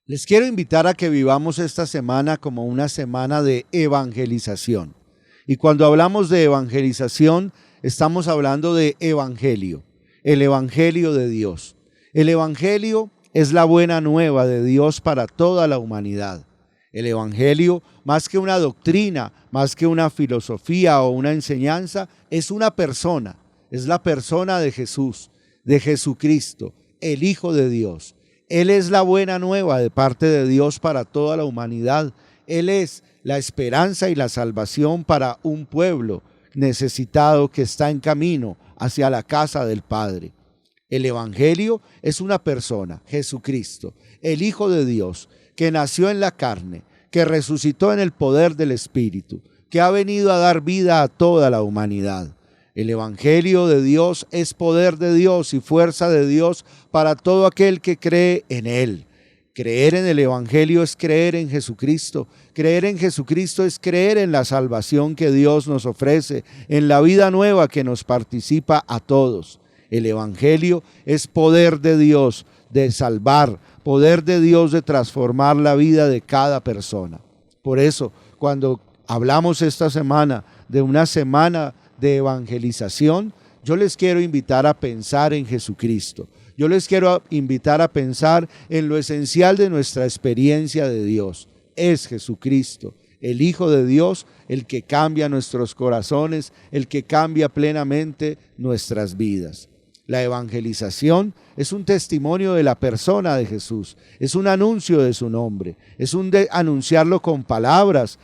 Les quiero invitar a que vivamos esta semana como una semana de evangelización. Y cuando hablamos de evangelización, estamos hablando de evangelio, el evangelio de Dios. El evangelio es la buena nueva de Dios para toda la humanidad. El evangelio, más que una doctrina, más que una filosofía o una enseñanza, es una persona, es la persona de Jesús, de Jesucristo, el Hijo de Dios. Él es la buena nueva de parte de Dios para toda la humanidad. Él es la esperanza y la salvación para un pueblo necesitado que está en camino hacia la casa del Padre. El evangelio es una persona, Jesucristo, el Hijo de Dios, que nació en la carne, que resucitó en el poder del Espíritu, que ha venido a dar vida a toda la humanidad. El evangelio de Dios es poder de Dios y fuerza de Dios para todo aquel que cree en Él. Creer en el evangelio es creer en Jesucristo. Creer en Jesucristo es creer en la salvación que Dios nos ofrece, en la vida nueva que nos participa a todos. El evangelio es poder de Dios de salvar, poder de Dios de transformar la vida de cada persona. Por eso, cuando hablamos esta semana de una semana de evangelización, yo les quiero invitar a pensar en Jesucristo. Yo les quiero invitar a pensar en lo esencial de nuestra experiencia de Dios. Es Jesucristo, el Hijo de Dios, el que cambia nuestros corazones, el que cambia plenamente nuestras vidas. La evangelización es un testimonio de la persona de Jesús, es un anuncio de su nombre, es anunciarlo con palabras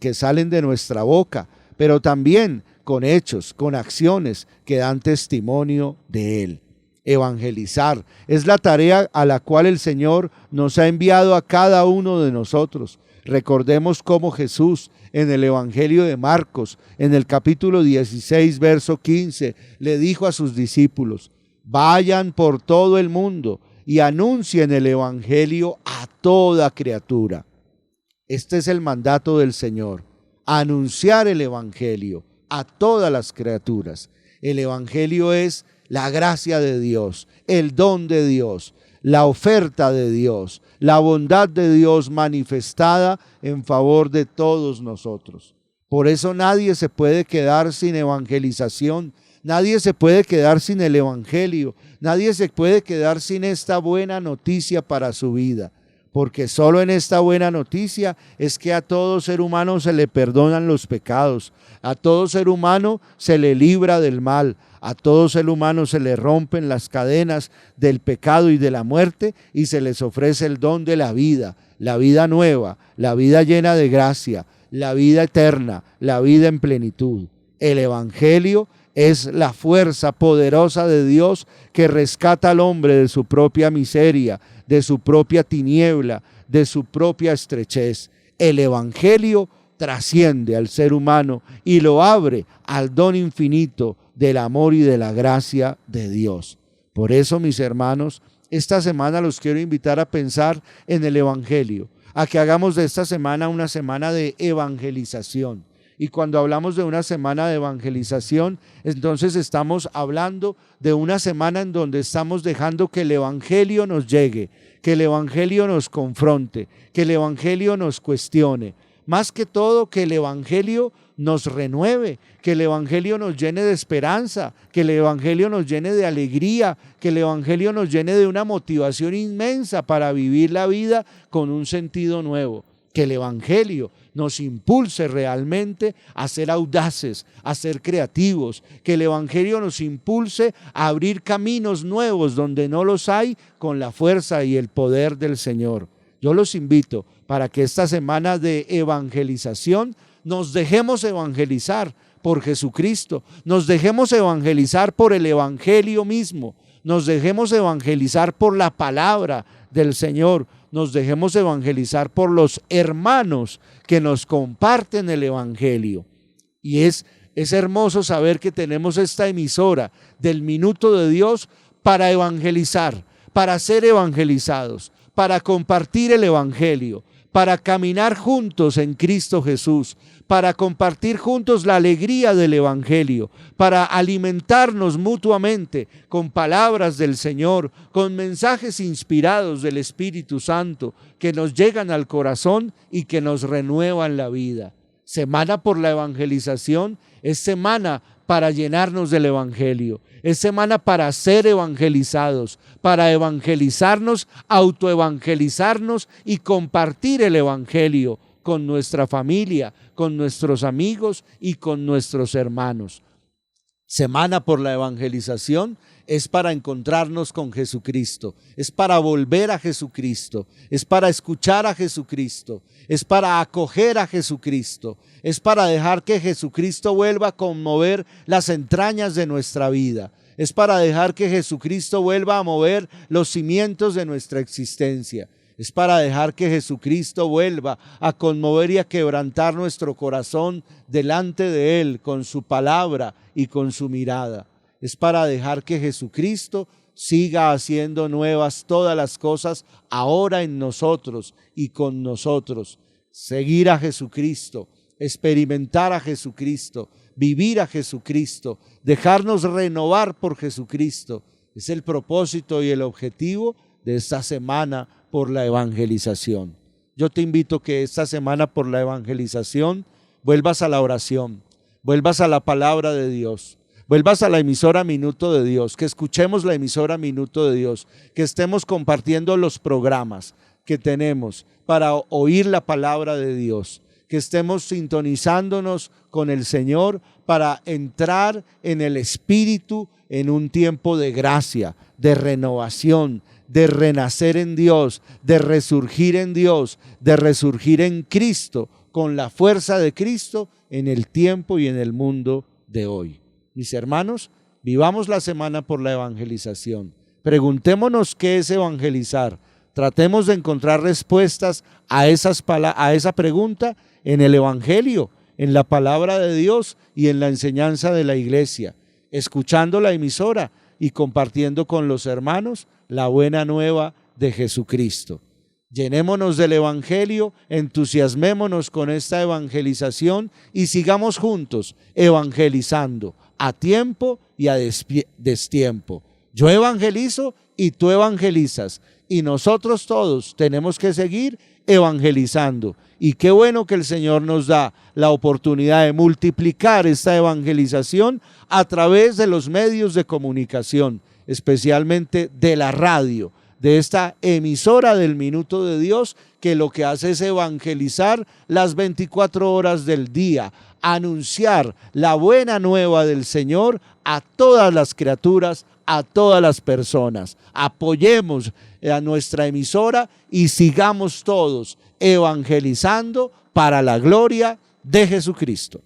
que salen de nuestra boca, pero también con hechos, con acciones que dan testimonio de Él. Evangelizar es la tarea a la cual el Señor nos ha enviado a cada uno de nosotros. Recordemos cómo Jesús en el Evangelio de Marcos, en el capítulo 16, verso 15, le dijo a sus discípulos: vayan por todo el mundo y anuncien el Evangelio a toda criatura. Este es el mandato del Señor, anunciar el Evangelio a todas las criaturas. El evangelio es la gracia de Dios, el don de Dios, la oferta de Dios, la bondad de Dios manifestada en favor de todos nosotros. Por eso nadie se puede quedar sin evangelización, nadie se puede quedar sin el evangelio, nadie se puede quedar sin esta buena noticia para su vida. Porque solo en esta buena noticia es que a todo ser humano se le perdonan los pecados, a todo ser humano se le libra del mal, a todo ser humano se le rompen las cadenas del pecado y de la muerte y se les ofrece el don de la vida nueva, la vida llena de gracia, la vida eterna, la vida en plenitud. El evangelio es la fuerza poderosa de Dios que rescata al hombre de su propia miseria, de su propia tiniebla, de su propia estrechez. El evangelio trasciende al ser humano y lo abre al don infinito del amor y de la gracia de Dios. Por eso, mis hermanos, esta semana los quiero invitar a pensar en el evangelio, a que hagamos de esta semana una semana de evangelización. Y cuando hablamos de una semana de evangelización, entonces estamos hablando de una semana en donde estamos dejando que el evangelio nos llegue, que el evangelio nos confronte, que el evangelio nos cuestione. Más que todo, que el evangelio nos renueve, que el evangelio nos llene de esperanza, que el evangelio nos llene de alegría, que el evangelio nos llene de una motivación inmensa para vivir la vida con un sentido nuevo. Que el evangelio nos impulse realmente a ser audaces, a ser creativos, que el evangelio nos impulse a abrir caminos nuevos donde no los hay con la fuerza y el poder del Señor. Yo los invito para que esta semana de evangelización nos dejemos evangelizar por Jesucristo, nos dejemos evangelizar por el evangelio mismo, nos dejemos evangelizar por la palabra del Señor, nos dejemos evangelizar por los hermanos que nos comparten el evangelio. Y es hermoso saber que tenemos esta emisora del Minuto de Dios para evangelizar, para ser evangelizados, para compartir el evangelio, para caminar juntos en Cristo Jesús, para compartir juntos la alegría del evangelio, para alimentarnos mutuamente con palabras del Señor, con mensajes inspirados del Espíritu Santo que nos llegan al corazón y que nos renuevan la vida. Semana por la evangelización es semana para llenarnos del evangelio, es semana para ser evangelizados, para evangelizarnos, autoevangelizarnos y compartir el evangelio con nuestra familia, con nuestros amigos y con nuestros hermanos. Semana por la evangelización es para encontrarnos con Jesucristo, es para volver a Jesucristo, es para escuchar a Jesucristo, es para acoger a Jesucristo, es para dejar que Jesucristo vuelva a conmover las entrañas de nuestra vida, es para dejar que Jesucristo vuelva a mover los cimientos de nuestra existencia. Es para dejar que Jesucristo vuelva a conmover y a quebrantar nuestro corazón delante de Él con su palabra y con su mirada. Es para dejar que Jesucristo siga haciendo nuevas todas las cosas ahora en nosotros y con nosotros. Seguir a Jesucristo, experimentar a Jesucristo, vivir a Jesucristo, dejarnos renovar por Jesucristo. Es el propósito y el objetivo de esta semana por la evangelización. Yo te invito que esta semana por la evangelización vuelvas a la oración, vuelvas a la palabra de Dios, vuelvas a la emisora Minuto de Dios, que escuchemos la emisora Minuto de Dios, que estemos compartiendo los programas que tenemos para oír la palabra de Dios, que estemos sintonizándonos con el Señor para entrar en el Espíritu en un tiempo de gracia, de renovación, de renacer en Dios, de resurgir en Dios, de resurgir en Cristo, con la fuerza de Cristo en el tiempo y en el mundo de hoy. Mis hermanos, vivamos la semana por la evangelización. Preguntémonos qué es evangelizar. Tratemos de encontrar respuestas a esa pregunta en el Evangelio, en la palabra de Dios y en la enseñanza de la iglesia, escuchando la emisora y compartiendo con los hermanos la buena nueva de Jesucristo. Llenémonos del evangelio, entusiasmémonos con esta evangelización y sigamos juntos evangelizando a tiempo y a destiempo. Yo evangelizo y tú evangelizas y nosotros todos tenemos que seguir evangelizando. Y qué bueno que el Señor nos da la oportunidad de multiplicar esta evangelización a través de los medios de comunicación, especialmente de la radio, de esta emisora del Minuto de Dios, que lo que hace es evangelizar las 24 horas del día, anunciar la buena nueva del Señor a todas las criaturas, a todas las personas. Apoyemos a nuestra emisora y sigamos todos evangelizando para la gloria de Jesucristo.